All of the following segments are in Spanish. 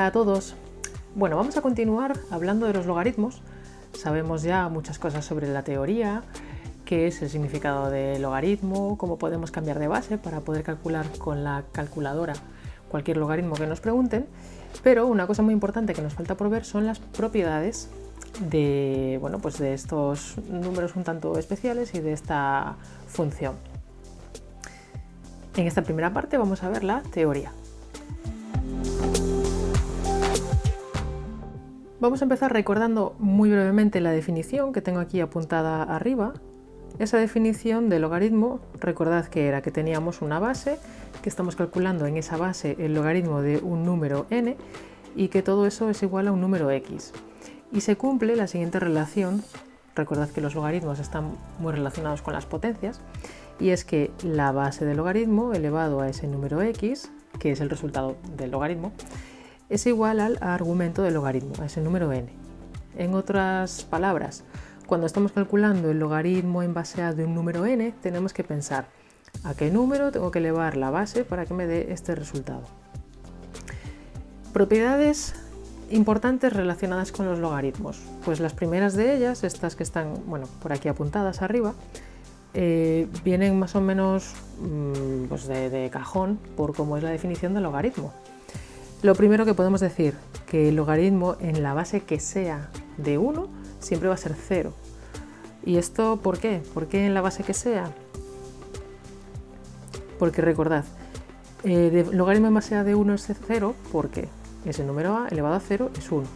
Hola a todos. Bueno, vamos a continuar hablando de los logaritmos. Sabemos ya muchas cosas sobre la teoría, qué es el significado de logaritmo, cómo podemos cambiar de base para poder calcular con la calculadora cualquier logaritmo que nos pregunten, pero una cosa muy importante que nos falta por ver son las propiedades de, pues de estos números un tanto especiales y de esta función. En esta primera parte vamos a ver la teoría. Vamos a empezar recordando muy brevemente la definición que tengo aquí apuntada arriba. Esa definición de logaritmo, recordad que era que teníamos una base, que estamos calculando en esa base el logaritmo de un número n y que todo eso es igual a un número x. Y se cumple la siguiente relación, recordad que los logaritmos están muy relacionados con las potencias, y es que la base del logaritmo elevado a ese número x, que es el resultado del logaritmo, es igual al argumento del logaritmo, a ese número n. En otras palabras, cuando estamos calculando el logaritmo en base a de un número n, tenemos que pensar a qué número tengo que elevar la base para que me dé este resultado. Propiedades importantes relacionadas con los logaritmos. Pues las primeras de ellas, estas que están por aquí apuntadas arriba, vienen más o menos de cajón por cómo es la definición del logaritmo. Lo primero que podemos decir, que el logaritmo en la base que sea de 1 siempre va a ser 0. ¿Y esto por qué? ¿Por qué en la base que sea? Porque recordad, el logaritmo en base a de 1 es 0 porque ese número a elevado a 0 es 1.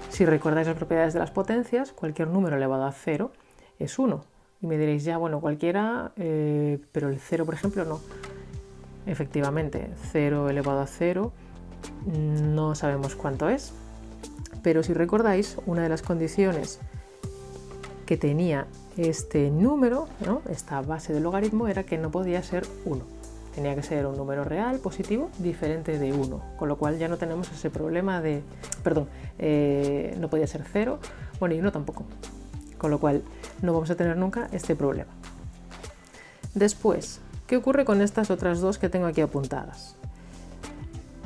Si recordáis las propiedades de las potencias, cualquier número elevado a 0 es 1. Y me diréis ya, cualquiera, pero el 0 por ejemplo no. Efectivamente, 0 elevado a 0 no sabemos cuánto es, pero si recordáis, una de las condiciones que tenía este número, esta base del logaritmo, era que no podía ser 1. Tenía que ser un número real, positivo, diferente de 1, con lo cual ya no tenemos ese problema de, no podía ser 0, y 1 tampoco, con lo cual no vamos a tener nunca este problema. Después, ¿qué ocurre con estas otras dos que tengo aquí apuntadas?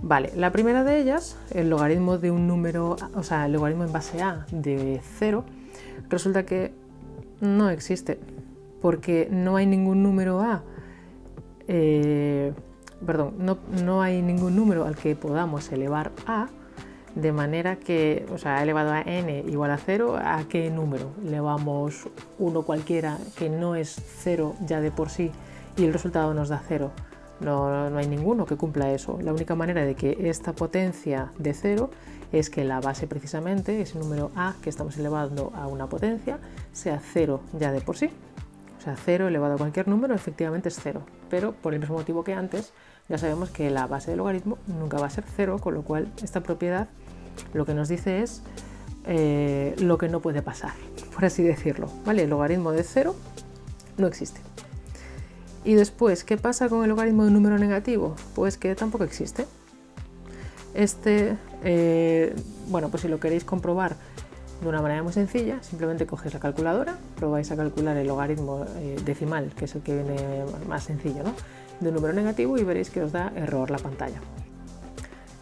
Vale, la primera de ellas, el logaritmo de un número, el logaritmo en base a de 0, resulta que no existe, porque no hay ningún número no hay ningún número al que podamos elevar a, de manera que, elevado a n igual a 0, ¿a qué número? Elevamos uno cualquiera que no es 0 ya de por sí y el resultado nos da 0. No hay ninguno que cumpla eso. La única manera de que esta potencia de 0 es que la base precisamente, ese número a que estamos elevando a una potencia, sea 0 ya de por sí. 0 elevado a cualquier número efectivamente es 0, pero por el mismo motivo que antes, ya sabemos que la base del logaritmo nunca va a ser 0, con lo cual esta propiedad lo que nos dice es lo que no puede pasar, por así decirlo. ¿Vale? El logaritmo de 0 no existe. Y después, ¿qué pasa con el logaritmo de un número negativo? Pues que tampoco existe. Pues si lo queréis comprobar de una manera muy sencilla, simplemente cogéis la calculadora, probáis a calcular el logaritmo decimal, que es el que viene más sencillo, de un número negativo, y veréis que os da error la pantalla.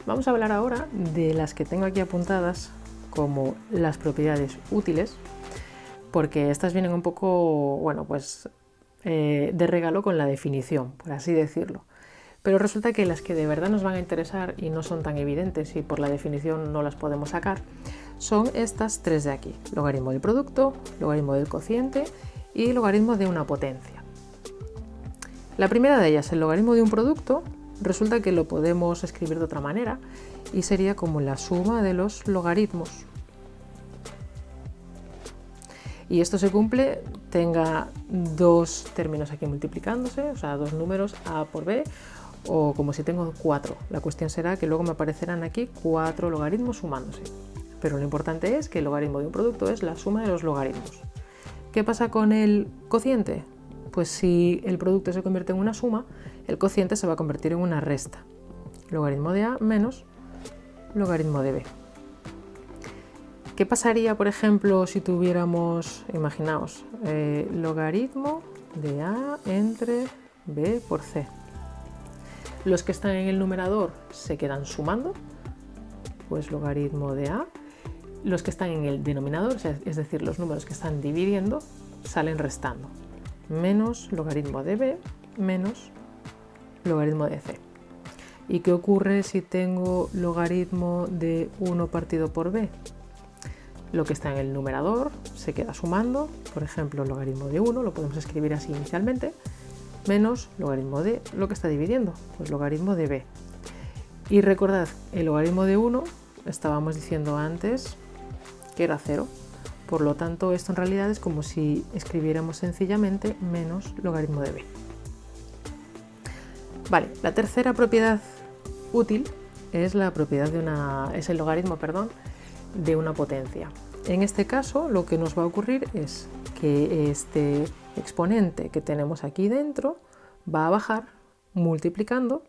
Vamos a hablar ahora de las que tengo aquí apuntadas como las propiedades útiles, porque estas vienen un poco, de regalo con la definición, por así decirlo. Pero resulta que las que de verdad nos van a interesar y no son tan evidentes y por la definición no las podemos sacar, son estas tres de aquí: logaritmo del producto, logaritmo del cociente y logaritmo de una potencia. La primera de ellas, el logaritmo de un producto, resulta que lo podemos escribir de otra manera y sería como la suma de los logaritmos. Y esto se cumple, tenga dos términos aquí multiplicándose, dos números a por b, o como si tengo 4. La cuestión será que luego me aparecerán aquí 4 logaritmos sumándose. Pero lo importante es que el logaritmo de un producto es la suma de los logaritmos. ¿Qué pasa con el cociente? Pues si el producto se convierte en una suma, el cociente se va a convertir en una resta. Logaritmo de a menos logaritmo de b. ¿Qué pasaría, por ejemplo, si tuviéramos, imaginaos, logaritmo de a entre b por c? Los que están en el numerador se quedan sumando pues logaritmo de a. Los que están en el denominador, es decir, los números que están dividiendo, salen restando. Menos logaritmo de b menos logaritmo de c. ¿Y qué ocurre si tengo logaritmo de 1 partido por b? Lo que está en el numerador se queda sumando, por ejemplo, logaritmo de 1, lo podemos escribir así inicialmente, menos logaritmo de lo que está dividiendo, pues logaritmo de b. Y recordad, el logaritmo de 1, estábamos diciendo antes que era 0, por lo tanto esto en realidad es como si escribiéramos sencillamente menos logaritmo de b. Vale, la tercera propiedad útil es la propiedad es el logaritmo, de una potencia. En este caso lo que nos va a ocurrir es que este exponente que tenemos aquí dentro va a bajar multiplicando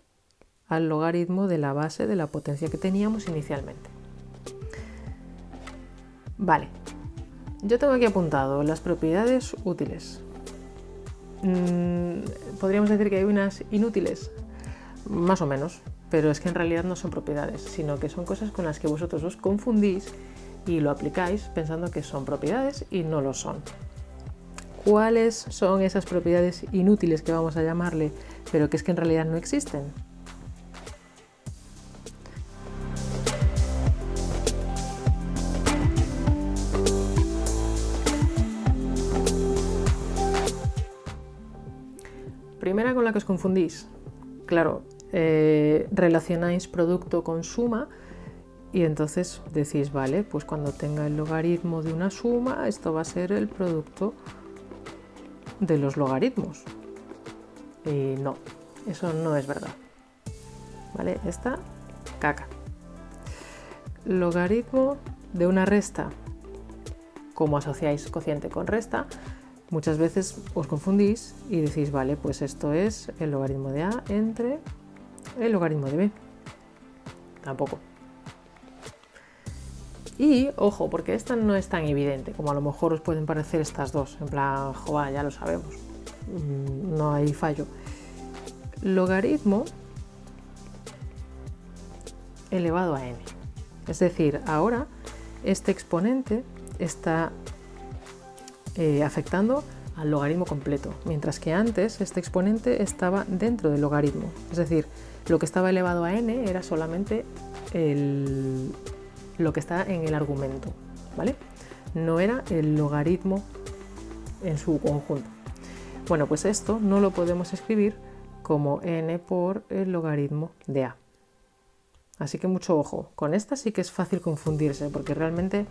al logaritmo de la base de la potencia que teníamos inicialmente. Vale, yo tengo aquí apuntado las propiedades útiles. Podríamos decir que hay unas inútiles, más o menos, pero es que en realidad no son propiedades, sino que son cosas con las que vosotros os confundís y lo aplicáis pensando que son propiedades y no lo son. ¿Cuáles son esas propiedades inútiles que vamos a llamarle, pero que es que en realidad no existen? Primera con la que os confundís, claro, relacionáis producto con suma y entonces decís, vale, pues cuando tenga el logaritmo de una suma, esto va a ser el producto de los logaritmos. Y no, eso no es verdad. ¿Vale? Esta, caca. Logaritmo de una resta, como asociáis cociente con resta, muchas veces os confundís y decís, vale, pues esto es el logaritmo de a entre el logaritmo de b. Tampoco. Y, ojo, porque esta no es tan evidente, como a lo mejor os pueden parecer estas dos, en plan, joder, ya lo sabemos, no hay fallo. Logaritmo elevado a n. Es decir, ahora este exponente está afectando al logaritmo completo, mientras que antes este exponente estaba dentro del logaritmo. Es decir, lo que estaba elevado a n era solamente lo que está en el argumento, ¿vale? No era el logaritmo en su conjunto. Bueno, pues esto no lo podemos escribir como n por el logaritmo de a. Así que mucho ojo, con esta sí que es fácil confundirse porque realmente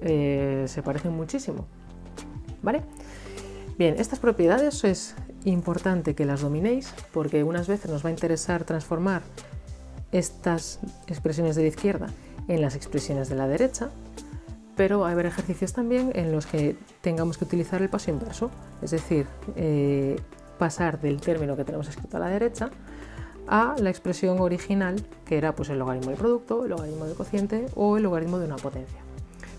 se parecen muchísimo, ¿vale? Bien, estas propiedades es importante que las dominéis porque unas veces nos va a interesar transformar estas expresiones de la izquierda en las expresiones de la derecha, pero va a haber ejercicios también en los que tengamos que utilizar el paso inverso, es decir, pasar del término que tenemos escrito a la derecha a la expresión original, que era pues el logaritmo del producto, el logaritmo del cociente o el logaritmo de una potencia.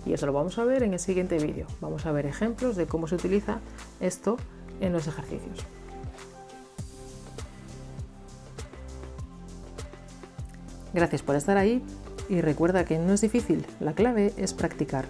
Y eso lo vamos a ver en el siguiente vídeo. Vamos a ver ejemplos de cómo se utiliza esto en los ejercicios. Gracias por estar ahí y recuerda que no es difícil, la clave es practicar.